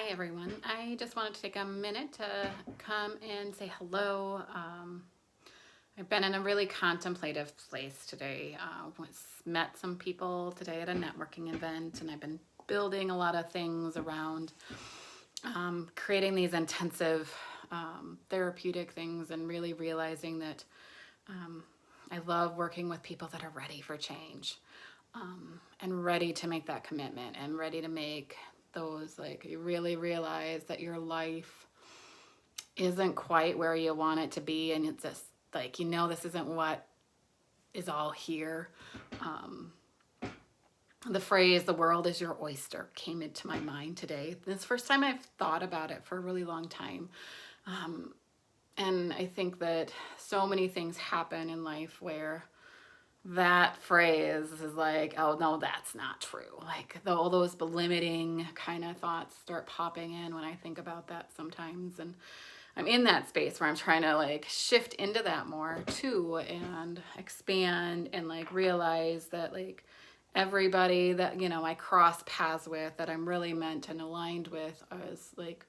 Hi everyone. I just wanted to take a minute to come and say hello. I've been in a really contemplative place today. Met some people today at a networking event, and I've been building a lot of things around creating these intensive therapeutic things, and really realizing that I love working with people that are ready for change, and ready to make that commitment, and ready to make those, like, you really realize that your life isn't quite where you want it to be, and it's just like, this isn't what is all here. The phrase "the world is your oyster" came into my mind today. It's the first time I've thought about it for a really long time. And I think that so many things happen in life where that phrase is like, oh no, that's not true. Like, all those limiting kind of thoughts start popping in when I think about that sometimes. And I'm in that space where I'm trying to like shift into that more too, and expand, and like realize that like everybody that, I cross paths with, that I'm really meant and aligned with, is like,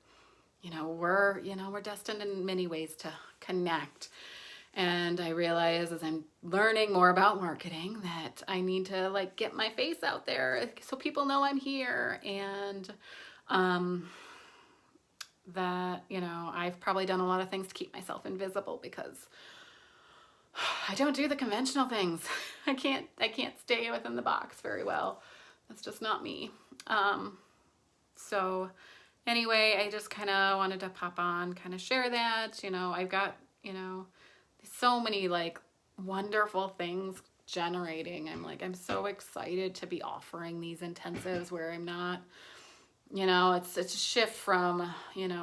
we're destined in many ways to connect. And I realize, as I'm learning more about marketing, that I need to like get my face out there so people know I'm here. And that, I've probably done a lot of things to keep myself invisible, because I don't do the conventional things. I can't stay within the box very well. That's just not me. So anyway, I just kind of wanted to pop on, kind of share that. I've got, so many like wonderful things generating. I'm so excited to be offering these intensives where I'm not, it's a shift from,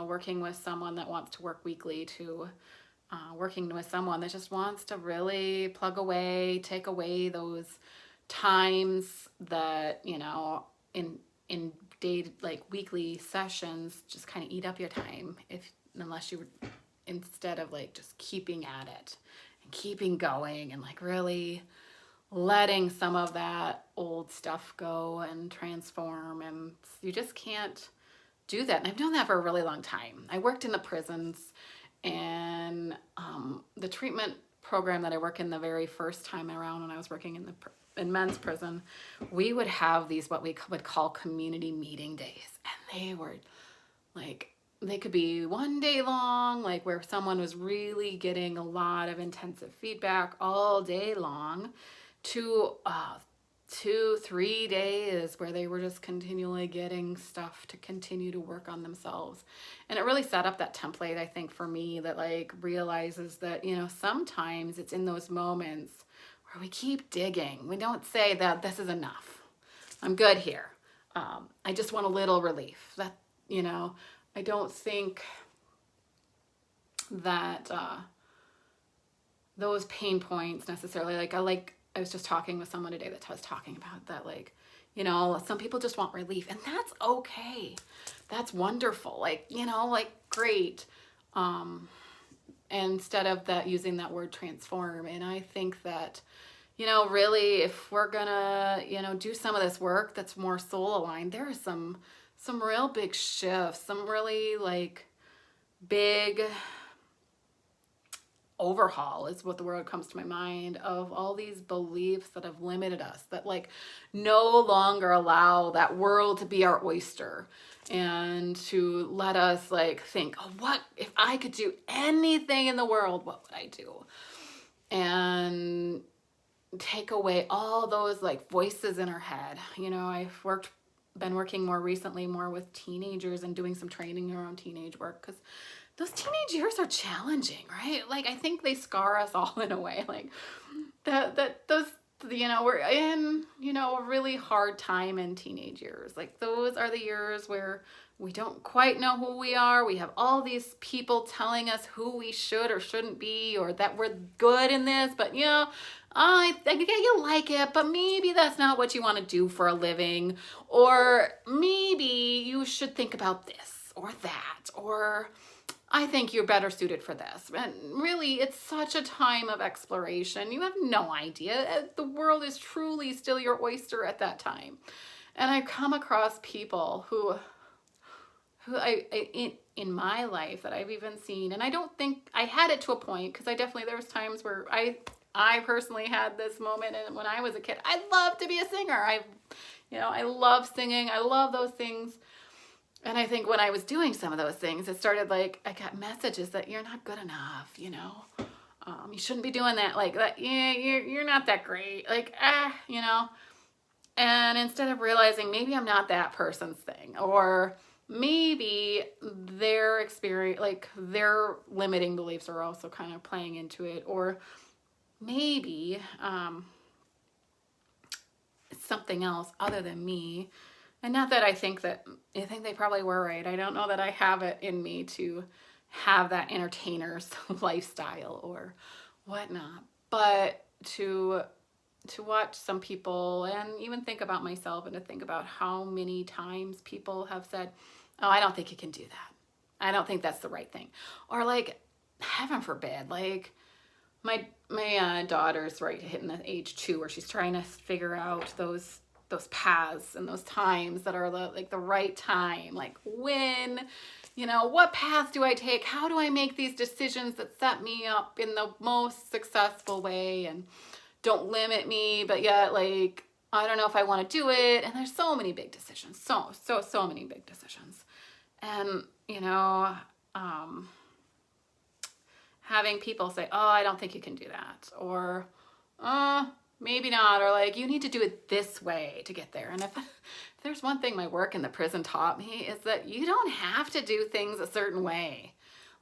working with someone that wants to work weekly to working with someone that just wants to really plug away, take away those times that, in day, like weekly sessions, just kind of eat up your time, unless you instead of like just keeping at it and keeping going, and like really letting some of that old stuff go and transform. And you just can't do that. And I've done that for a really long time. I worked in the prisons, and the treatment program that I worked in the very first time around, when I was working in men's prison, we would have these what we would call community meeting days, and they were like, they could be one day long, like where someone was really getting a lot of intensive feedback all day long, to 2-3 days where they were just continually getting stuff to continue to work on themselves. And it really set up that template, I think, for me, that like realizes that, sometimes it's in those moments where we keep digging. We don't say that this is enough. I'm good here. I just want a little relief. That, I don't think that those pain points necessarily, I was just talking with someone today that was talking about that, like, some people just want relief, and that's okay. That's wonderful. Like, great. Instead of that, using that word transform. And I think that, really, if we're gonna, do some of this work that's more soul aligned, there are some real big shifts, some really like big overhaul is what the word comes to my mind, of all these beliefs that have limited us, that like no longer allow that world to be our oyster, and to let us like think, oh, what if I could do anything in the world, what would I do? And take away all those like voices in our head. I've been working more recently more with teenagers, and doing some training around teenage work, because those teenage years are challenging, right? Like, I think they scar us all in a way, like those, we're in, a really hard time in teenage years. Like, those are the years where we don't quite know who we are. We have all these people telling us who we should or shouldn't be, or that we're good in this, but I think you like it, but maybe that's not what you want to do for a living, or maybe you should think about this or that, or I think you're better suited for this. And really, it's such a time of exploration. You have no idea. The world is truly still your oyster at that time. And I've come across people who who in my life that I've even seen, and I don't think I had it to a point, because there was times where I personally had this moment, and when I was a kid, I loved to be a singer. I love singing. I love those things. And I think when I was doing some of those things, it started like, I got messages that you're not good enough, you shouldn't be doing that, like that. Yeah, you're not that great. Like, and instead of realizing maybe I'm not that person's thing, or maybe their experience, like their limiting beliefs are also kind of playing into it, or maybe it's something else other than me. And not that I think they probably were right. I don't know that I have it in me to have that entertainer's lifestyle or whatnot, but to watch some people, and even think about myself, and to think about how many times people have said, oh, I don't think you can do that. I don't think that's the right thing. Or like, heaven forbid, like my daughter's right hitting the age 2 where she's trying to figure out those paths and those times that are the right time. Like, when, what path do I take? How do I make these decisions that set me up in the most successful way and don't limit me, but yet, like, I don't know if I want to do it. And there's so many big decisions, so many big decisions. And, having people say, oh, I don't think you can do that, or maybe not, or like, you need to do it this way to get there. And if there's one thing my work in the prison taught me, is that you don't have to do things a certain way.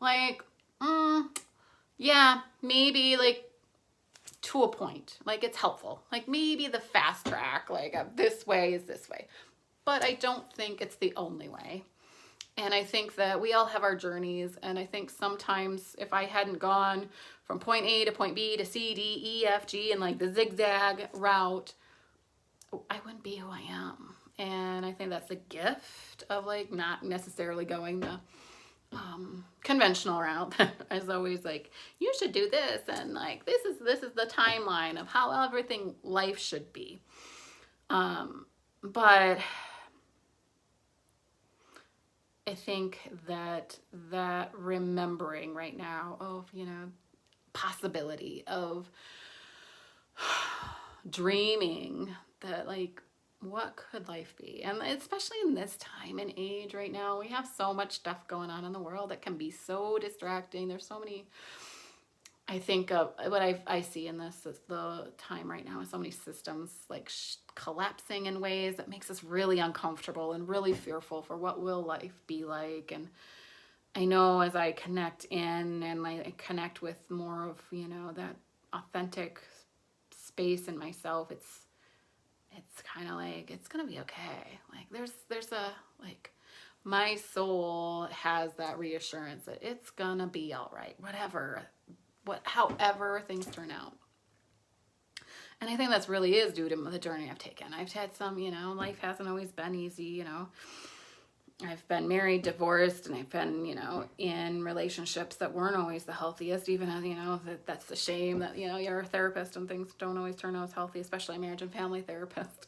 Like, yeah, maybe, like, to a point, like, it's helpful, like maybe the fast track, like this way is this way, but I don't think it's the only way. And I think that we all have our journeys, and I think sometimes if I hadn't gone from point A to point B to C, D, E, F, G, and like the zigzag route, I wouldn't be who I am. And I think that's the gift of like not necessarily going the conventional route. As always, like, you should do this, and like this is the timeline of how everything life should be. But I think that remembering right now of, possibility of dreaming that, like, what could life be? And especially in this time and age right now, we have so much stuff going on in the world that can be so distracting. There's so many, I think of what I see in this is the time right now is so many systems like collapsing in ways that makes us really uncomfortable and really fearful for what will life be like. And I know as I connect in and I connect with more of, that authentic space in myself, it's kind of like, it's going to be okay. Like there's a, like, my soul has that reassurance that it's going to be all right, however things turn out. And I think that's really is due to the journey I've taken. I've had some, life hasn't always been easy, I've been married, divorced, and I've been, in relationships that weren't always the healthiest, even as, that's the shame that, you're a therapist and things don't always turn out as healthy, especially a marriage and family therapist.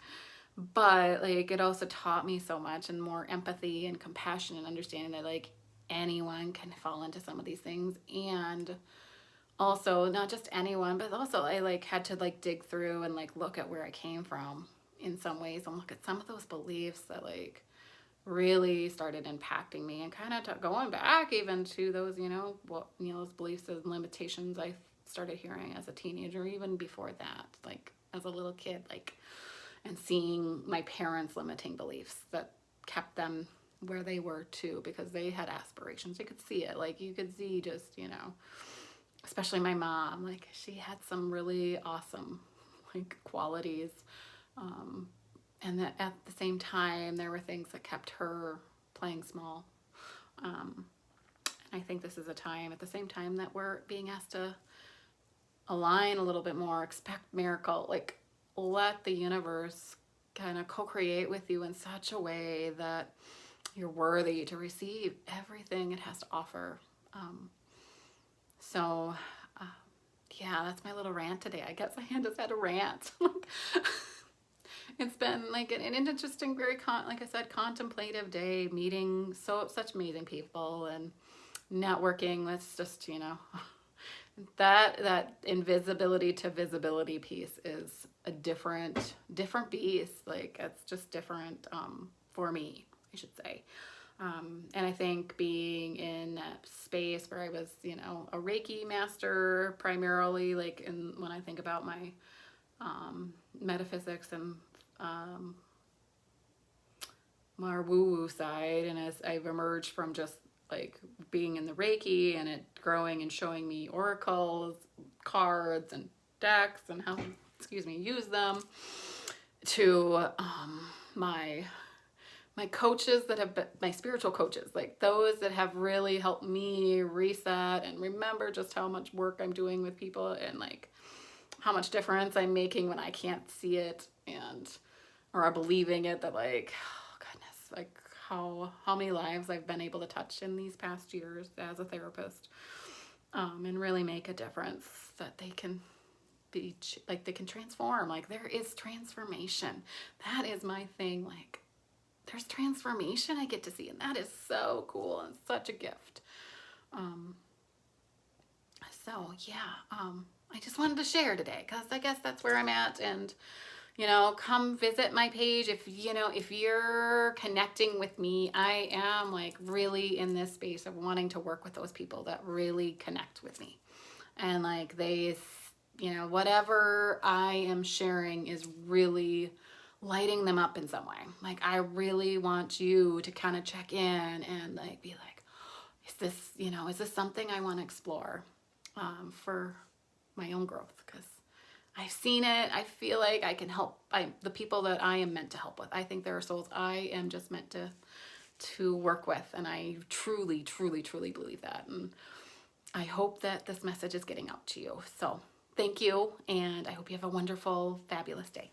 But like, it also taught me so much, and more empathy and compassion and understanding that like anyone can fall into some of these things. And also not just anyone, but also I like had to like dig through and like look at where I came from in some ways, and look at some of those beliefs that like really started impacting me, and kind of going back even to those, those beliefs and limitations I started hearing as a teenager, even before that, like as a little kid, like, and seeing my parents' limiting beliefs that kept them where they were too, because they had aspirations. You could see it, like you could see just, especially my mom, like she had some really awesome like qualities. And that at the same time, there were things that kept her playing small. And I think this is a time, at the same time, that we're being asked to align a little bit more, expect miracle, like let the universe kind of co-create with you in such a way that you're worthy to receive everything it has to offer. Yeah, that's my little rant today. I guess I just had a rant. It's been like an interesting, very like I said, contemplative day, meeting such amazing people and networking. That's just, that invisibility to visibility piece is a different beast. Like it's just different for me, I should say. And I think being in that space where I was, a Reiki master primarily, like when I think about my metaphysics and more woo-woo side, and as I've emerged from just like being in the Reiki and it growing and showing me oracles, cards, and decks and how, use them, to my coaches that have been my spiritual coaches, like those that have really helped me reset and remember just how much work I'm doing with people and like how much difference I'm making when I can't see it or believing it, that like, oh goodness, like how many lives I've been able to touch in these past years as a therapist, and really make a difference, that they can be like, they can transform. Like there is transformation. That is my thing. Like there's transformation I get to see, and that is so cool and such a gift. So yeah, I just wanted to share today because I guess that's where I'm at. And come visit my page if you're connecting with me. I am like really in this space of wanting to work with those people that really connect with me, and like they, whatever I am sharing is really lighting them up in some way. Like I really want you to kind of check in and like be like, is this something I want to explore for my own growth? Because I've seen it. I feel like I can help the people that I am meant to help with. I think there are souls I am just meant to work with, and I truly, truly, truly believe that. And I hope that this message is getting out to you. So thank you, and I hope you have a wonderful, fabulous day.